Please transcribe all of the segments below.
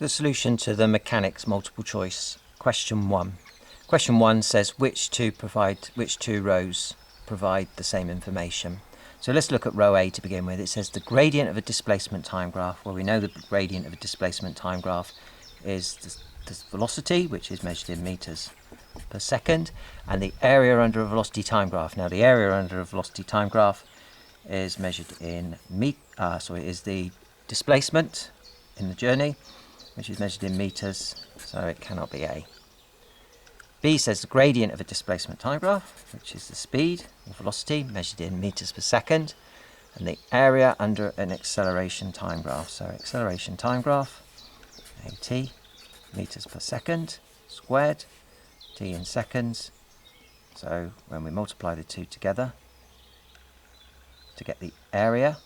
The solution to the mechanics multiple choice. Question 1. Question 1 says which two rows provide the same information. So let's look at row A to begin with. It says the gradient of a displacement time graph. Well, we know the gradient of a displacement time graph is the velocity, which is measured in meters per second, and the area under a velocity time graph. Now, the area under a velocity time graph is measured in is the displacement in the journey, which is measured in meters, so it cannot be A. B says the gradient of a displacement time graph, which is the speed or velocity measured in meters per second, and the area under an acceleration time graph. So acceleration time graph, AT, meters per second squared, t in seconds. So when we multiply the two together to get the area,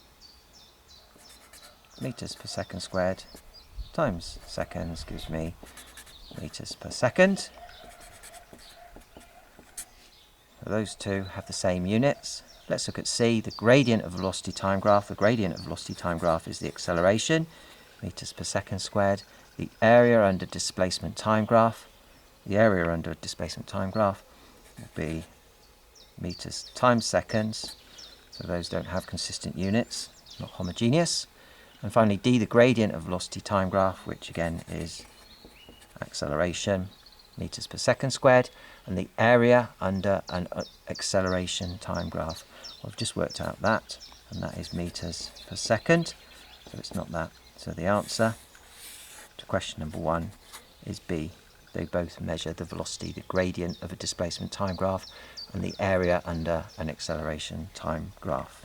meters per second squared times seconds gives me meters per second. So those two have the same units. Let's look at C, the gradient of velocity time graph. The gradient of velocity time graph is the acceleration, meters per second squared. The area under displacement time graph, the area under displacement time graph will be meters times seconds. So those don't have consistent units, not homogeneous. And finally D, the gradient of velocity time graph, which again is acceleration, meters per second squared, and the area under an acceleration time graph. Well, I've just worked out that, and that is meters per second, so it's not that. So the answer to question number 1 is B. They both measure the velocity, the gradient of a displacement time graph, and the area under an acceleration time graph.